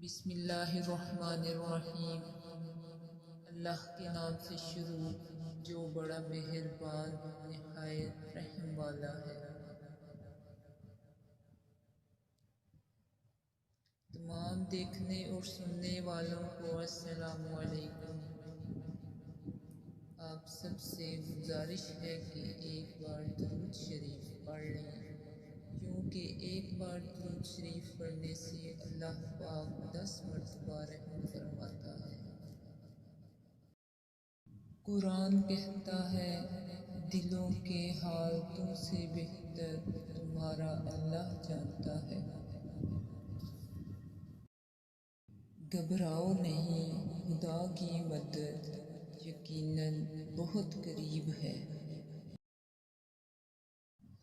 بسم اللہ الرحمن الرحیم۔ اللہ کے نام سے شروع جو بڑا مہربان نہایت رحم والا ہے۔ تمام دیکھنے اور سننے والوں کو السلام علیکم۔ آپ سب سے گزارش ہے کہ ایک بار درود شریف پڑھ لیں، کیونکہ ایک بار درود شریف پڑھنے سے اللہ پاک 10 مرتبہ رحم فرماتا ہے۔ قرآن کہتا ہے، دلوں کے حال تم سے بہتر تمہارا اللہ جانتا ہے۔ گھبراؤ نہیں، خدا کی مدد یقیناً بہت قریب ہے۔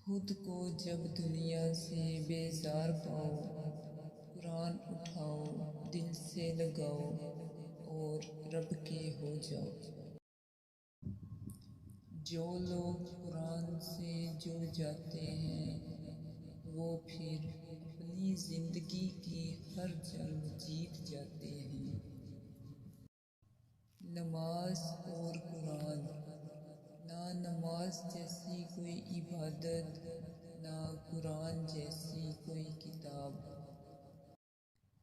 خود کو جب دنیا سے بیزار پاؤ، قرآن اٹھاؤ، دل سے لگاؤ اور رب کے ہو جاؤ۔ جو لوگ قرآن سے جڑ جاتے ہیں وہ پھر اپنی زندگی کی ہر جنگ جیت جاتے ہیں۔ نماز اور قرآن، نہ نماز جیسی کوئی عبادت، نہ قرآن جیسی کوئی کتاب۔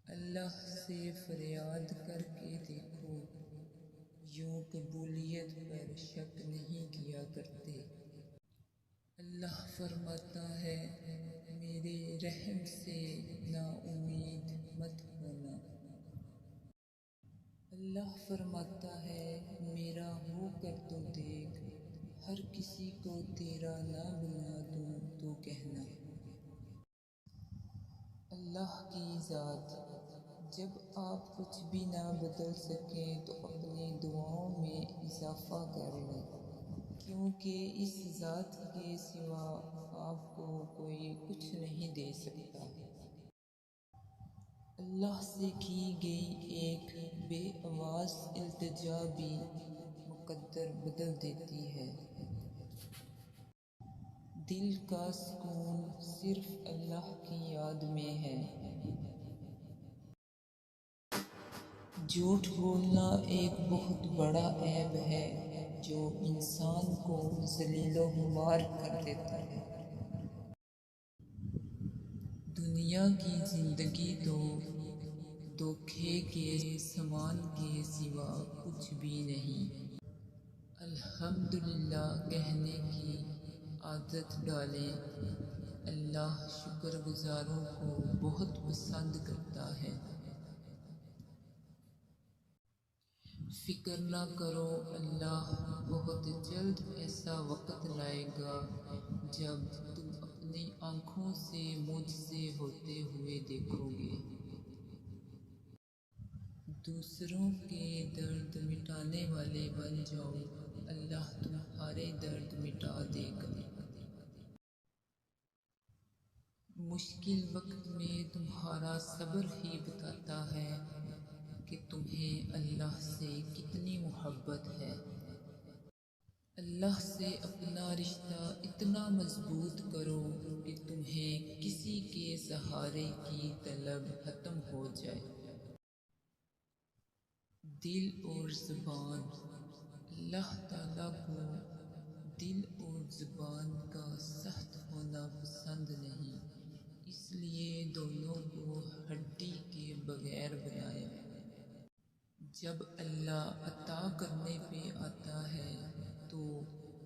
اللہ سے فریاد کر کے دیکھو، یوں قبولیت پر شک نہیں کیا کرتے۔ اللہ فرماتا ہے، میرے رحم سے نا امید مت ہونا۔ اللہ فرماتا ہے، میرا ہو کر تو دیکھ، ہر کسی کو تیرا نہ بنا دوں تو کہنا۔ اللہ کی ذات، جب آپ کچھ بھی نہ بدل سکیں تو اپنی دعاؤں میں اضافہ کر لیں، کیونکہ اس ذات کے سوا آپ کو کوئی کچھ نہیں دے سکتا۔ اللہ سے کی گئی ایک بے آواز التجا بھی مقدر بدل دیتی ہے۔ دل کا سکون صرف اللہ کی یاد میں ہے۔ جھوٹ بولنا ایک بہت بڑا عیب ہے جو انسان کو ذلیل و خوار کر دیتا ہے۔ دنیا کی زندگی تو دھوکے کے سامان کے سوا کچھ بھی نہیں۔ الحمدللہ کہنے کی عادت ڈالیں، اللہ شکر گزاروں کو بہت پسند کرتا ہے۔ فکر نہ کرو، اللہ بہت جلد ایسا وقت لائے گا جب تم اپنی آنکھوں سے معجزے ہوتے ہوئے دیکھو گے۔ دوسروں کے درد مٹانے والے بن جاؤ، اللہ تمہارے درد مٹا دے گا۔ مشکل وقت میں تمہارا صبر ہی بتاتا ہے کہ تمہیں اللہ سے کتنی محبت ہے۔ اللہ سے اپنا رشتہ اتنا مضبوط کرو کہ تمہیں کسی کے سہارے کی طلب ختم ہو جائے۔ دل اور زبان، اللہ تعالیٰ کو دل اور زبان کا سخت ہونا پسند نہیں، اس لیے دونوں کو ہڈی کے بغیر بنایا۔ جب اللہ عطا کرنے پہ آتا ہے تو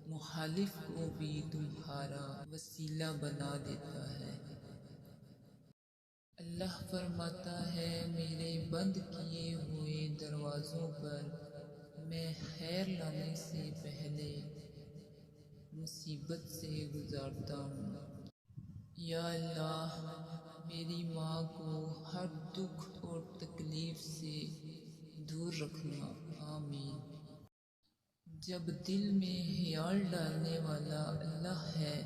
مخالف کو بھی تمہارا وسیلہ بنا دیتا ہے۔ اللہ فرماتا ہے، میرے بند کیے ہوئے دروازوں پر میں خیر لانے سے پہلے مصیبت سے گزارتا ہوں۔ یا اللہ، میری ماں کو ہر دکھ اور تکلیف سے دور رکھنا، آمین۔ جب دل میں خیال ڈالنے والا اللہ ہے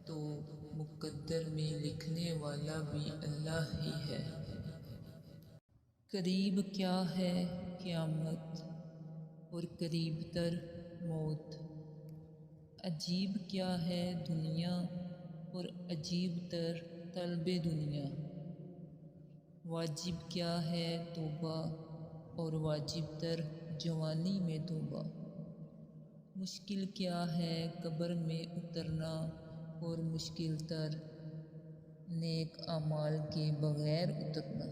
تو مقدر میں لکھنے والا بھی اللہ ہی ہے۔ قریب کیا ہے قیامت اور قریب تر موت، عجیب کیا ہے دنیا اور عجیب تر طلب دنیا۔ واجب کیا ہے توبہ اور واجب تر جوانی میں توبہ، مشکل کیا ہے قبر میں اترنا اور مشکل تر نیک اعمال کے بغیر اترنا۔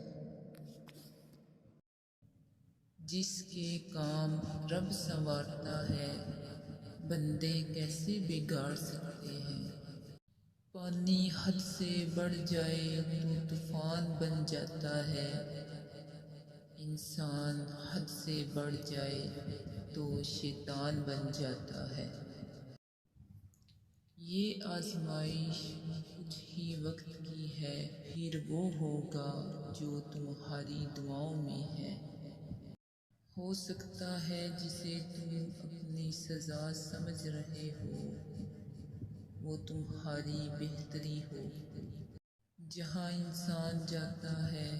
جس کے کام رب سنوارتا ہے بندے کیسے بگاڑ سکتے ہیں۔ پانی حد سے بڑھ جائے تو طوفان بن جاتا ہے، انسان حد سے بڑھ جائے تو شیطان بن جاتا ہے۔ یہ آزمائش کچھ ہی وقت کی ہے، پھر وہ ہوگا جو تمہاری دعاؤں میں ہے۔ ہو سکتا ہے جسے تم اپنی سزا سمجھ رہے ہو وہ تمہاری بہتری ہو۔ جہاں انسان جاتا ہے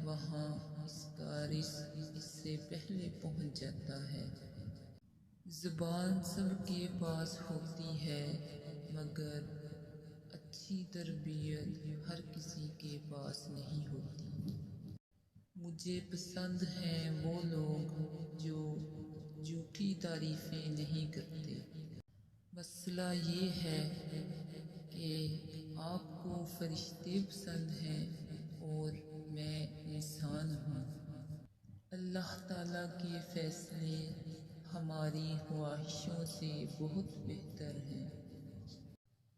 وہاں اس کا رزق اس سے پہلے پہنچ جاتا ہے۔ زبان سب کے پاس ہوتی ہے مگر اچھی تربیت ہر کسی کے پاس نہیں ہوتی۔ مجھے پسند ہیں وہ لوگ جو جھوٹی تعریفیں نہیں کرتے۔ مسئلہ یہ ہے کہ آپ کو فرشتے پسند ہیں اور میں انسان ہوں۔ اللہ تعالیٰ کے فیصلے ہماری خواہشوں سے بہت بہتر ہیں۔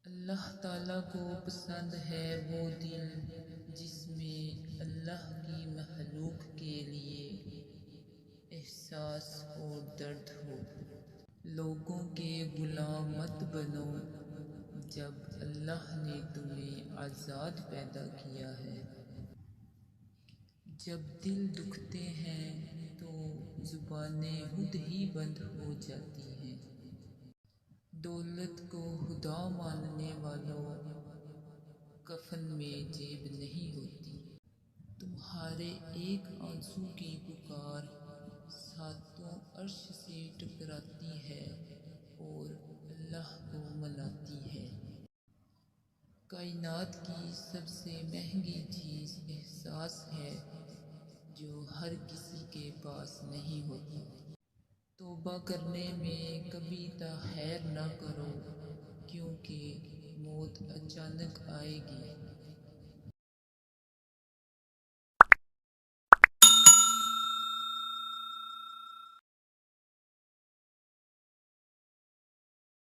اللہ تعالیٰ کو پسند ہے وہ دل جس میں اللہ کی مخلوق کے لیے احساس اور درد ہو۔ لوگوں کے غلام مت بنو جب اللہ نے تمہیں آزاد پیدا کیا ہے۔ جب دل دکھتے ہیں تو زبانیں خود ہی بند ہو جاتی ہیں۔ دولت کو خدا ماننے والوں کفن میں جیب نہیں ہوتی۔ تمہارے ایک آنسو کی پکار ساتوں عرش سے ٹکراتی ہے اور اللہ کو مناتی ہے۔ کائنات کی سب سے مہنگی چیز احساس ہے جو ہر کسی کے پاس نہیں ہوتا۔ توبہ کرنے میں کبھی تاخیر نہ کرو کیونکہ موت اچانک آئے گی۔